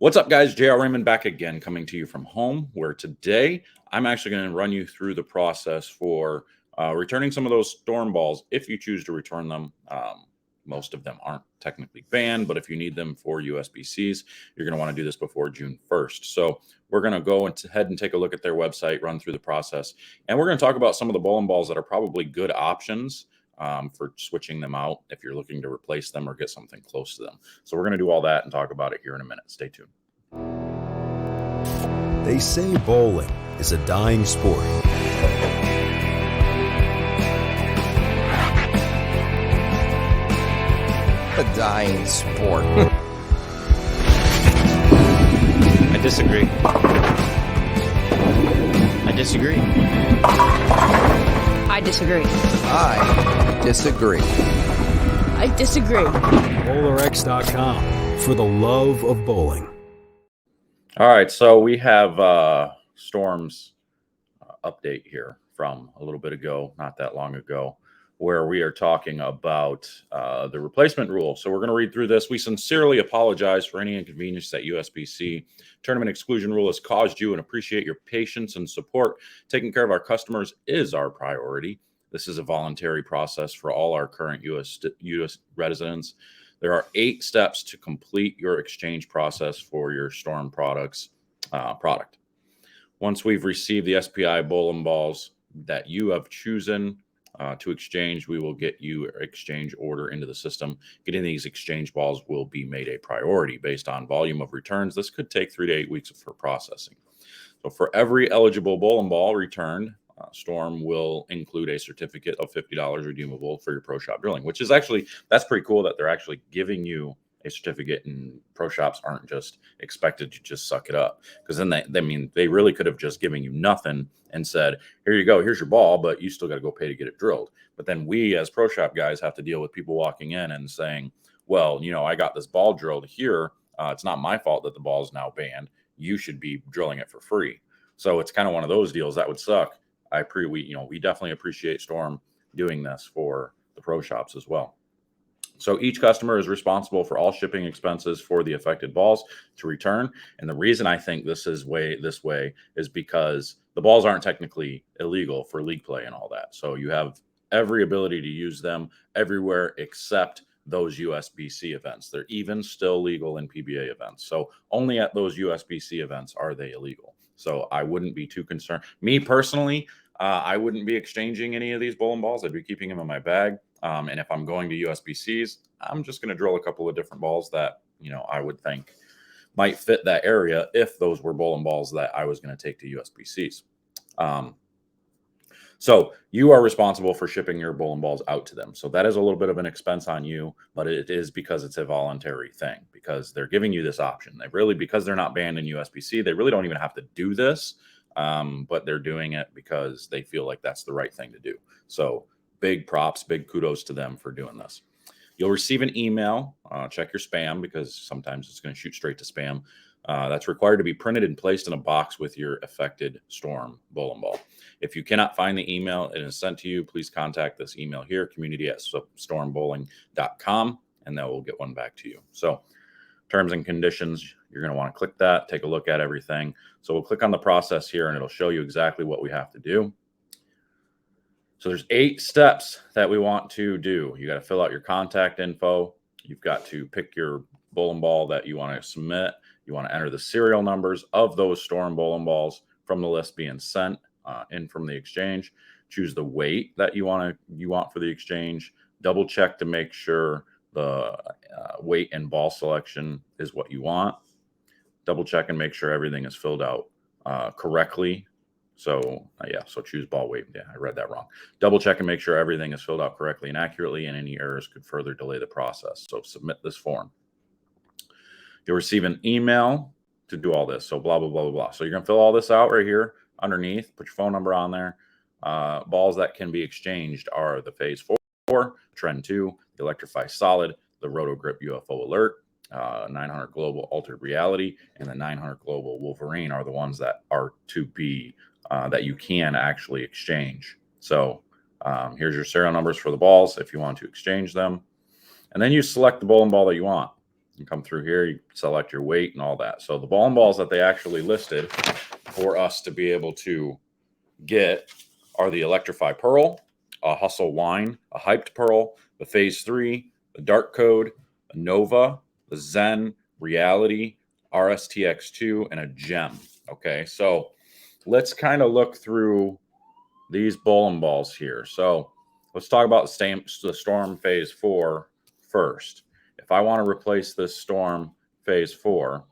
What's up, guys? JR Raymond back again, coming to you from home, where today I'm actually going to run you through the process for returning some of those storm balls if you choose to return them. Most of them aren't technically banned, but if you need them for USBCs, you're going to want to do this before June 1st. So we're going to go ahead and take a look at their website, run through the process, and we're going to talk about some of the bowling balls that are probably good options for switching them out if you're looking to replace them or get something close to them. So we're going to do all that and talk about it here in a minute. Stay tuned. They say bowling is a dying sport. A dying sport. I disagree. I disagree. I disagree. I disagree. I disagree. BowlerX.com for the love of bowling. All right, so we have Storm's update here from a little bit ago, not that long ago, where we are talking about the replacement rule. So we're going to read through this. We sincerely apologize for any inconvenience that USBC tournament exclusion rule has caused you and appreciate your patience and support. Taking care of our customers is our priority. This is a voluntary process for all our current US residents. There are 8 steps to complete your exchange process for your Storm product. Once we've received the SPI bowling balls that you have chosen to exchange, we will get you an exchange order into the system. Getting these exchange balls will be made a priority based on volume of returns. This could take 3 to 8 weeks for processing. So for every eligible bowling ball returned, Storm will include a certificate of $50 redeemable for your pro shop drilling, which is actually, that's pretty cool that they're actually giving you a certificate, and pro shops aren't just expected to just suck it up. Because then they really could have just given you nothing and said, here you go, here's your ball, but you still got to go pay to get it drilled. But then we as pro shop guys have to deal with people walking in and saying, well, you know, I got this ball drilled here. It's not my fault that the ball is now banned. You should be drilling it for free. So it's kind of one of those deals that would suck. We definitely appreciate Storm doing this for the pro shops as well. So each customer is responsible for all shipping expenses for the affected balls to return. And the reason I think this way is because the balls aren't technically illegal for league play and all that. So you have every ability to use them everywhere except those USBC events. They're even still legal in PBA events. So only at those USBC events are they illegal. So I wouldn't be too concerned. Me personally, I wouldn't be exchanging any of these bowling balls. I'd be keeping them in my bag. And if I'm going to USBCs, I'm just going to drill a couple of different balls that, I would think might fit that area if those were bowling balls that I was going to take to USBCs. So you are responsible for shipping your bowling balls out to them. So that is a little bit of an expense on you, but it is because it's a voluntary thing, because they're giving you this option. Because they're not banned in USBC, they really don't even have to do this. But they're doing it because they feel like that's the right thing to do. So big props, big kudos to them for doing this. You'll receive an email. Check your spam, because sometimes it's going to shoot straight to spam. That's required to be printed and placed in a box with your affected Storm bowling ball. If you cannot find the email and is sent to you, please contact this email here, community@stormbowling.com, and then we'll get one back to you. So terms and conditions, you're going to want to click that, take a look at everything. So we'll click on the process here, and it'll show you exactly what we have to do. So there's 8 steps that we want to do. You got to fill out your contact info. You've got to pick your bowling ball that you want to submit. You want to enter the serial numbers of those Storm bowling balls from the list being sent in from the exchange. Choose the weight that you want for the exchange. Double check to make sure the weight and ball selection is what you want. Double check and make sure everything is filled out correctly. So choose ball weight. Yeah, I read that wrong. Double check and make sure everything is filled out correctly and accurately, and any errors could further delay the process. So submit this form. You'll receive an email to do all this. So blah, blah, blah, blah, blah. So you're going to fill all this out right here underneath. Put your phone number on there. Balls that can be exchanged are the Phase 4, Trend 2, the Electrify Solid, the Roto Grip UFO Alert, 900 Global Altered Reality, and the 900 Global Wolverine are the ones that are to be that you can actually exchange. So here's your serial numbers for the balls if you want to exchange them. And then you select the bowling ball that you want. You come through here, you select your weight and all that. So the bowling balls that they actually listed for us to be able to get are the Electrify Pearl, a Hustle Wine, a Hyped Pearl, the Phase 3, the Dark Code, a Nova, the Zen, Reality, RSTX2, and a Gem. Okay, so let's kind of look through these bowling balls here. So let's talk about the Storm Phase 4 first. If I want to replace this Storm Phase 4,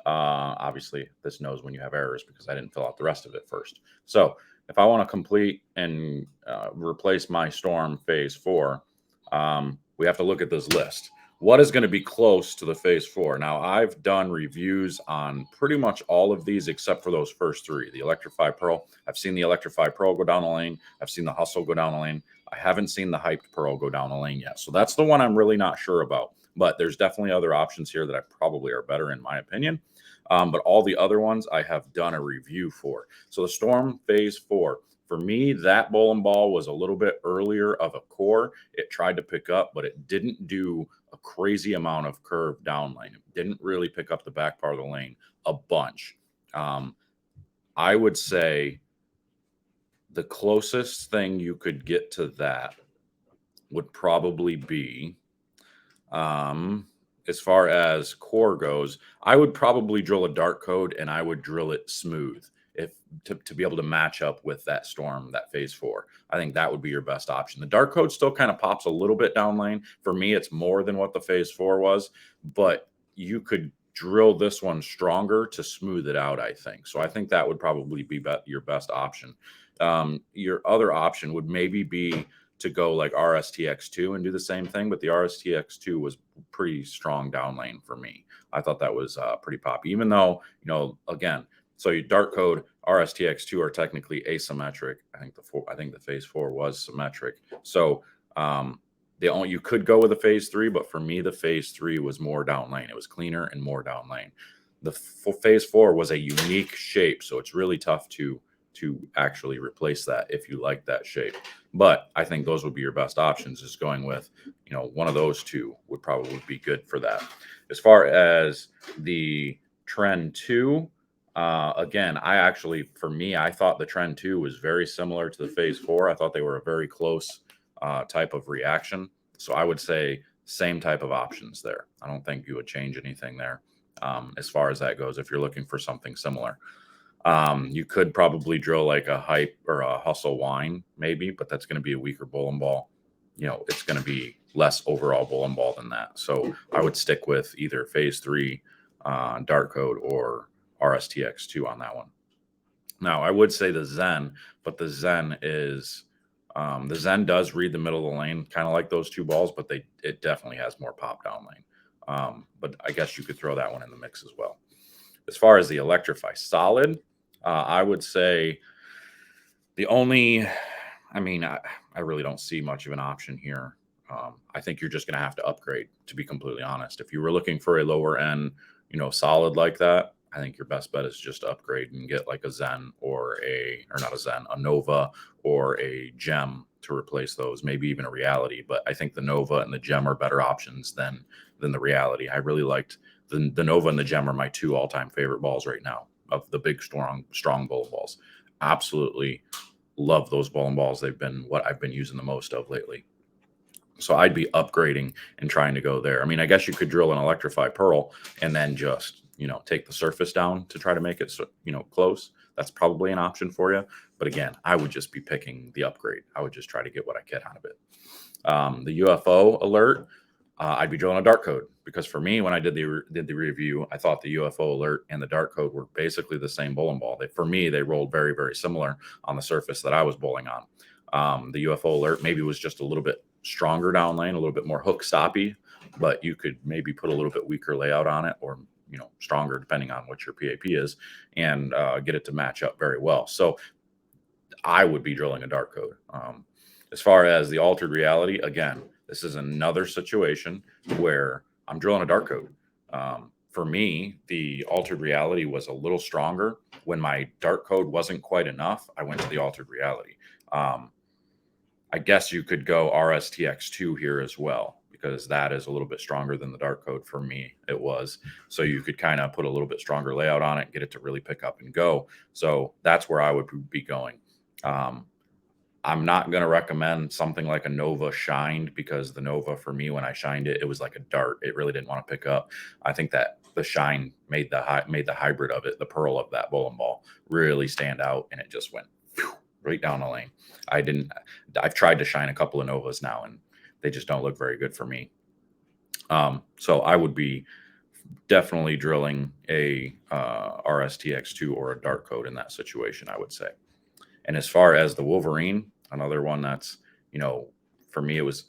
obviously this knows when you have errors because I didn't fill out the rest of it first. So if I want to complete and replace my Storm Phase 4, we have to look at this list. What is going to be close to the Phase 4? Now, I've done reviews on pretty much all of these except for those first three. The Electrify Pearl. I've seen the Electrify Pearl go down the lane. I've seen the Hustle go down the lane. I haven't seen the Hyped Pearl go down the lane yet. So that's the one I'm really not sure about. But there's definitely other options here that I probably are better in my opinion. But all the other ones I have done a review for. So the Storm Phase 4. For me, that bowling ball was a little bit earlier of a core. It tried to pick up, but it didn't do a crazy amount of curve down lane. It didn't really pick up the back part of the lane a bunch. I would say the closest thing you could get to that would probably be, as far as core goes, I would probably drill a Dark Code and I would drill it smooth to be able to match up with that Storm, that Phase 4. I think that would be your best option. The Dark Code still kind of pops a little bit down lane. For me, it's more than what the Phase 4 was, but you could drill this one stronger to smooth it out, I think. So I think that would probably be your best option. Your other option would maybe be to go like RSTX2 and do the same thing, but the RSTX2 was pretty strong down lane for me. I thought that was pretty poppy, even though, again, so your Dark Code, RSTX2 are technically asymmetric. I think the Phase 4 was symmetric. So you could go with a Phase 3, but for me, the Phase 3 was more down lane. It was cleaner and more down lane. The Phase 4 was a unique shape, so it's really tough to actually replace that if you like that shape. But I think those would be your best options. Is going with, one of those two would probably be good for that. As far as the Trend 2, again, I thought the Trend 2 was very similar to the Phase 4. I thought they were a very close type of reaction. So I would say same type of options there. I don't think you would change anything there as far as that goes if you're looking for something similar. You could probably drill like a Hype or a Hustle Wine maybe, but that's going to be a weaker bowling ball. It's going to be less overall bowling ball than that. So I would stick with either Phase 3 Dark Code or RSTX2 on that one. Now, I would say the Zen, but the Zen does read the middle of the lane, kind of like those two balls, but it definitely has more pop down lane. But I guess you could throw that one in the mix as well. As far as the Electrify Solid, I would say I really don't see much of an option here. I think you're just going to have to upgrade, to be completely honest. If you were looking for a lower end, solid like that, I think your best bet is just to upgrade and get like a Zen a Nova or a Gem to replace those, maybe even a Reality. But I think the Nova and the Gem are better options than the Reality. I really liked the Nova and the Gem are my two all-time favorite balls right now of the big, strong bowling balls. Absolutely love those bowling balls. They've been what I've been using the most of lately. So I'd be upgrading and trying to go there. I mean, I guess you could drill an Electrify Pearl and then just, take the surface down to try to make it, close. That's probably an option for you. But again, I would just be picking the upgrade. I would just try to get what I get out of it. The UFO alert, I'd be drilling a Dark Code because for me, when I did the review, I thought the UFO alert and the Dark Code were basically the same bowling ball. For me, they rolled very, very similar on the surface that I was bowling on. The UFO alert maybe was just a little bit stronger down lane, a little bit more hook stoppy, but you could maybe put a little bit weaker layout on it or stronger depending on what your PAP is and get it to match up very well. So I would be drilling a Dark Code. As far as the Altered Reality, again, this is another situation where I'm drilling a Dark Code. For me, the Altered Reality was a little stronger. When my Dark Code wasn't quite enough, I went to the Altered Reality. I guess you could go RSTX2 here as well, because that is a little bit stronger than the dart code. For me, it was. So you could kind of put a little bit stronger layout on it, get it to really pick up and go. So that's where I would be going. I'm not going to recommend something like a Nova shined, because the Nova, for me, when I shined it, it was like a dart. It really didn't want to pick up. I think that the shine made the hybrid of it, the pearl of that bowling ball, really stand out, and it just went right down the lane. I've tried to shine a couple of Novas now, and they just don't look very good for me. So I would be definitely drilling a RSTX2 or a dart code in that situation, I would say. And as far as the Wolverine, another one that's, for me, it was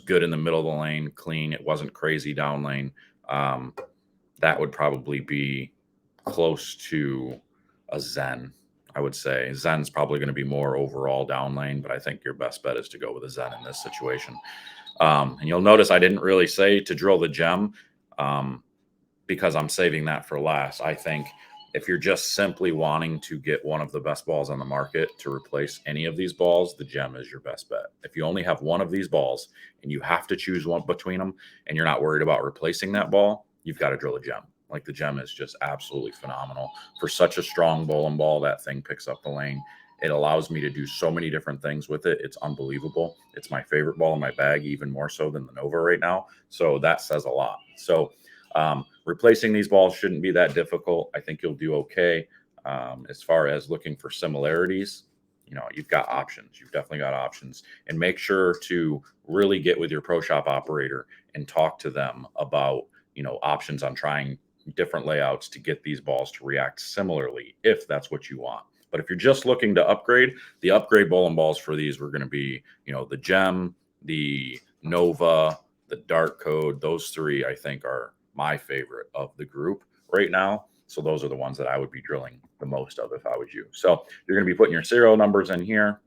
good in the middle of the lane, clean. It wasn't crazy down lane. That would probably be close to a Zen, I would say. Zen's probably going to be more overall down lane, but I think your best bet is to go with a Zen in this situation. And you'll notice I didn't really say to drill the gem, because I'm saving that for last. I think if you're just simply wanting to get one of the best balls on the market to replace any of these balls, the gem is your best bet. If you only have one of these balls and you have to choose one between them, and you're not worried about replacing that ball, you've got to drill a gem. Like, the gem is just absolutely phenomenal. For such a strong bowling ball, that thing picks up the lane. It allows me to do so many different things with it. It's unbelievable. It's my favorite ball in my bag, even more so than the Nova right now. So that says a lot. So replacing these balls shouldn't be that difficult. I think you'll do okay. As far as looking for similarities, you've got options. You've definitely got options. And make sure to really get with your pro shop operator and talk to them about, options on trying different layouts to get these balls to react similarly, if that's what you want. But if you're just looking to upgrade, the upgrade bowling balls for these were going to be, the Gem, the Nova, the Dart Code. Those three, I think, are my favorite of the group right now. So those are the ones that I would be drilling the most of if I was you. So you're going to be putting your serial numbers in here.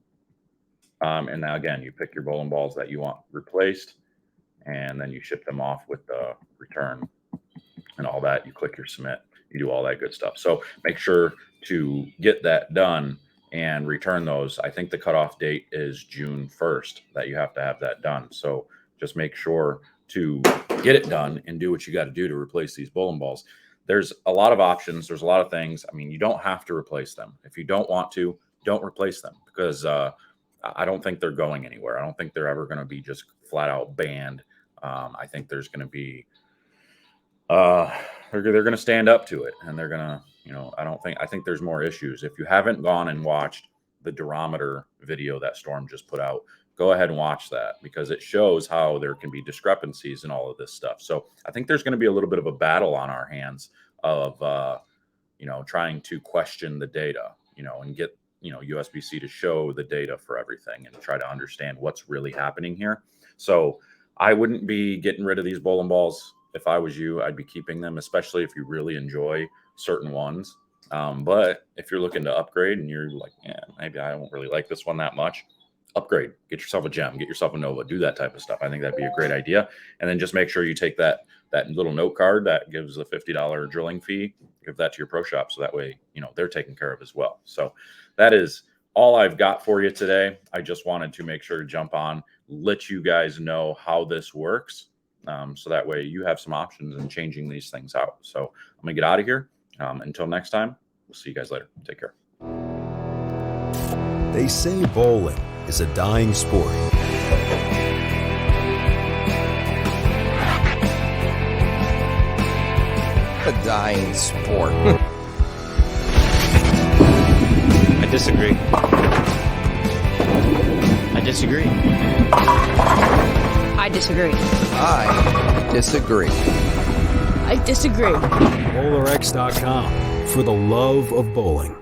And now, again, you pick your bowling balls that you want replaced, and then you ship them off with the return and all that. You click your submit, you do all that good stuff. So make sure to get that done and return those. I think the cutoff date is June 1st that you have to have that done. So just make sure to get it done and do what you got to do to replace these bowling balls. There's a lot of options. There's a lot of things. I mean, you don't have to replace them. If you don't want to, don't replace them, because I don't think they're going anywhere. I don't think they're ever going to be just flat out banned. I think there's going to be, they're going to stand up to it, and they're going to, I think there's more issues. If you haven't gone and watched the durometer video that Storm just put out, go ahead and watch that, because it shows how there can be discrepancies in all of this stuff. So I think there's going to be a little bit of a battle on our hands of, trying to question the data, and get, USB-C to show the data for everything and try to understand what's really happening here. So I wouldn't be getting rid of these bowling balls. If I was you, I'd be keeping them, especially if you really enjoy certain ones. But if you're looking to upgrade and you're like, yeah, maybe I don't really like this one that much, upgrade, get yourself a Gem, get yourself a Nova, do that type of stuff. I think that'd be a great idea. And then just make sure you take that little note card that gives a $50 drilling fee, give that to your pro shop. So that way, they're taken care of as well. So that is all I've got for you today. I just wanted to make sure to jump on, let you guys know how this works. So that way you have some options in changing these things out. So I'm gonna get out of here. Until next time, we'll see you guys later. Take care. They say bowling is a dying sport. A dying sport. I disagree. I disagree. I disagree. I disagree. I disagree. BowlerX.com, for the love of bowling.